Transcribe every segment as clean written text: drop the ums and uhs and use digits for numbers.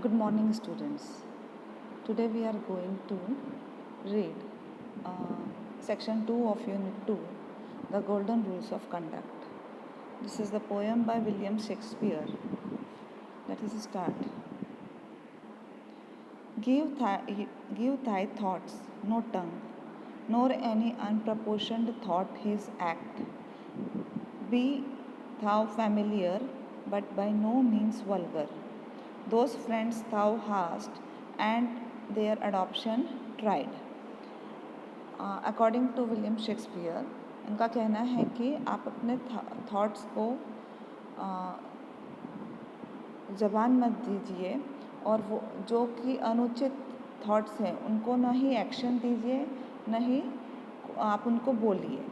Good morning, students. Today we are going to read section 2 of Unit 2, The Golden Rules of Conduct. This is the poem by William Shakespeare. Let us start. Give thy thoughts no tongue, nor any unproportioned thought his act. Be thou familiar, but by no means vulgar. Those friends thou hast, and their adoption tried. According to William Shakespeare, इनका कहना है कि आप अपने thoughts को ज़बान मत दीजिए और वो जो कि अनुचित थॉट्स हैं उनको ना ही एक्शन दीजिए, ना ही आप उनको बोलिए।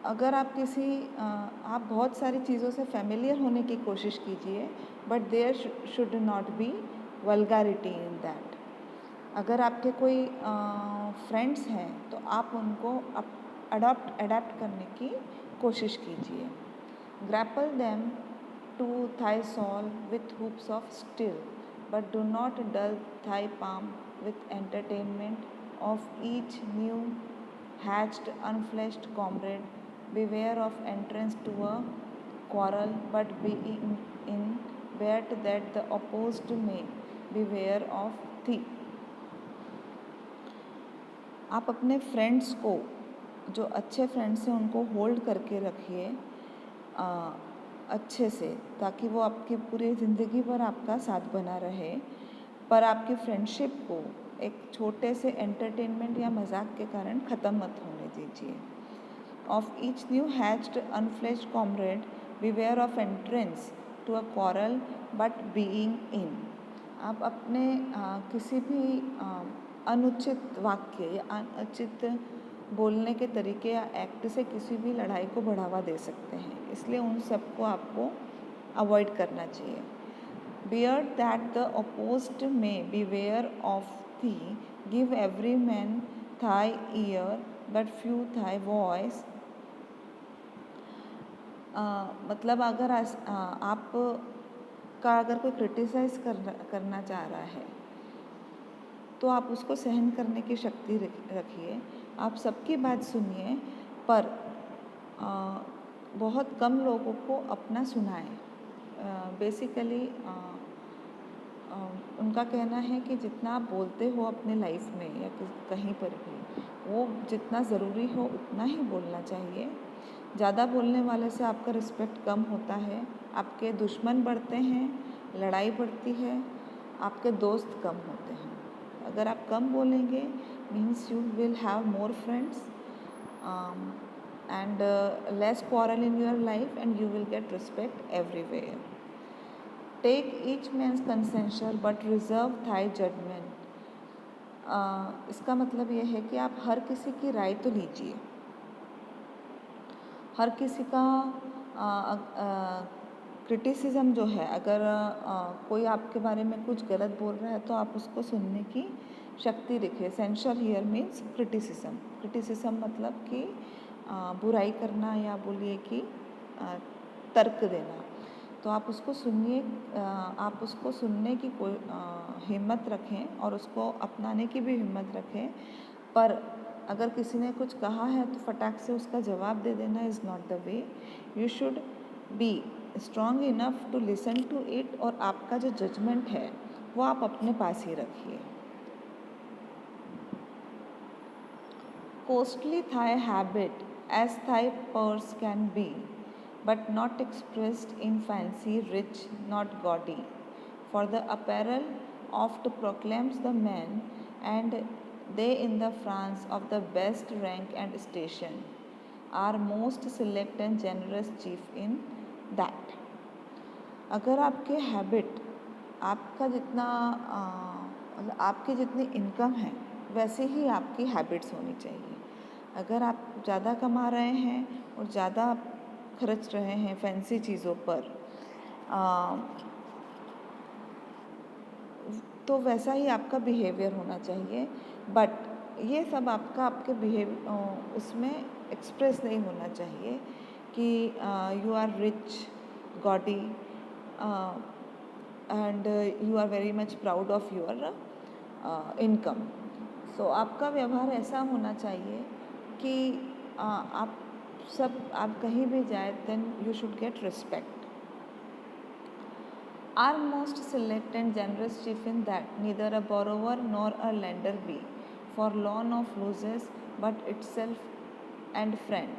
अगर आप आप बहुत सारी चीज़ों से फेमिलियर होने की कोशिश कीजिए, but there should not be vulgarity in that. अगर आपके कोई फ्रेंड्स हैं तो आप उनको अडॉप्ट करने की कोशिश कीजिए। Grapple them to thy soul with hoops of steel, but do not dull thy palm with entertainment of each new hatched unfleshed comrade. Beware of entrance to a quarrel, but being in bet that the opposed may beware of thee. आप अपने friends को, जो अच्छे friends हैं, उनको hold करके रखिए अच्छे से, ताकि वो आपकी पूरी ज़िंदगी भर आपका साथ बना रहे। पर आपकी फ्रेंडशिप को एक छोटे से एंटरटेनमेंट या मजाक के कारण ख़त्म मत होने दीजिए। Of each new hatched unfledged comrade, beware of entrance to a quarrel, but being in. आप अपने किसी भी अनुचित वाक्य या अनुचित बोलने के तरीके या एक्ट से किसी भी लड़ाई को बढ़ावा दे सकते हैं, इसलिए उन सबको आपको अवॉइड करना चाहिए। Bear that the opposed may beware of thee, give every man thy ear, but few thy voice. मतलब अगर आप का अगर कोई क्रिटिसाइज़ करना चाह रहा है तो आप उसको सहन करने की शक्ति रखिए। आप सबकी बात सुनिए, पर बहुत कम लोगों को अपना सुनाएं। बेसिकली उनका कहना है कि जितना आप बोलते हो अपने लाइफ में या कहीं पर भी, वो जितना ज़रूरी हो उतना ही बोलना चाहिए। ज़्यादा बोलने वाले से आपका रिस्पेक्ट कम होता है, आपके दुश्मन बढ़ते हैं, लड़ाई बढ़ती है, आपके दोस्त कम होते हैं। अगर आप कम बोलेंगे means you will have more friends and less quarrel in your life, and you will get respect everywhere. Take each man's consensus but reserve thy judgment. इसका मतलब ये है कि आप हर किसी की राय तो लीजिए, हर किसी का क्रिटिसिज्म जो है, अगर कोई आपके बारे में कुछ गलत बोल रहा है तो आप उसको सुनने की शक्ति रखिए। सेंसर हियर मीन्स क्रिटिसिज्म मतलब कि बुराई करना या बोलिए कि तर्क देना। तो आप उसको सुनिए, आप उसको सुनने की कोई हिम्मत रखें और उसको अपनाने की भी हिम्मत रखें। पर अगर किसी ने कुछ कहा है तो फटाक से उसका जवाब दे देना is not the way. You should be strong enough to listen to it, और आपका जो जजमेंट है वो आप अपने पास ही रखिए। Costly thy habit as thy purse can be, but not expressed in fancy, rich, not gaudy. For the apparel oft proclaims the man, and they in the France of the best rank and station are most select and generous chief in that. अगर आपके habit, आपका जितना आपकी जितनी income है वैसे ही आपकी habits होनी चाहिए। अगर आप ज़्यादा कमा रहे हैं और ज़्यादा खर्च रहे हैं फैंसी चीज़ों पर, तो वैसा ही आपका बिहेवियर होना चाहिए। बट ये सब आपके उसमें एक्सप्रेस नहीं होना चाहिए कि you are rich, gaudy. and you are very much proud of your income. So आपका व्यवहार ऐसा होना चाहिए कि आप कहीं भी जाए, then you should get respect. Are most select and generous chief in that neither a borrower nor a lender be, for loan of loses but itself and friend,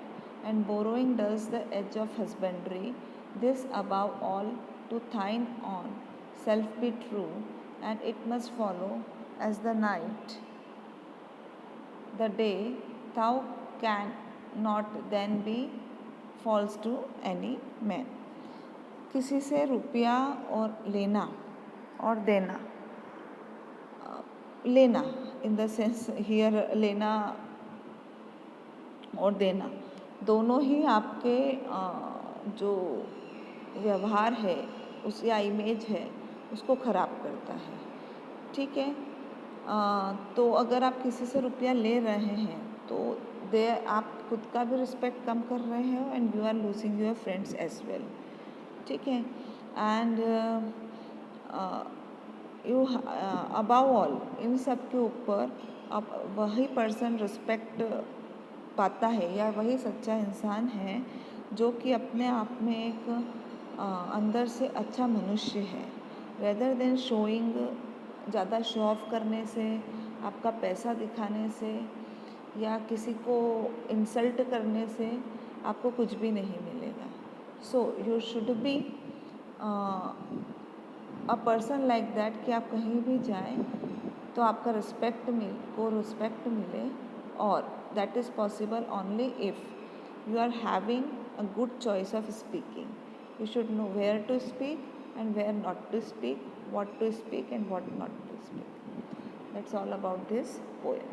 and borrowing does the edge of husbandry. This above all to thine own self be true, and it must follow as the night the day, thou can not then be false to any man. किसी से रुपया और लेना और देना, लेना in the sense here लेना और देना दोनों ही आपके जो व्यवहार है उस या इमेज है उसको ख़राब करता है, ठीक है। तो अगर आप किसी से रुपया ले रहे हैं तो आप खुद का भी रिस्पेक्ट कम कर रहे हो and you are losing your friends as well, ठीक है। एंड यू अबाउ ऑल इन सब के ऊपर अब वही पर्सन रिस्पेक्ट पाता है या वही सच्चा इंसान है जो कि अपने आप में एक अंदर से अच्छा मनुष्य है, रेदर देन शोइंग, ज़्यादा शो ऑफ करने से, आपका पैसा दिखाने से या किसी को इंसल्ट करने से आपको कुछ भी नहीं मिलेगा। So you should be a person like that कि आप कहीं भी जाएं तो आपका रिस्पेक्ट मिले, और that is possible only if you are having a good choice of speaking. You should know where to speak and where not to speak, what to speak and what not to speak. That's all about this poem.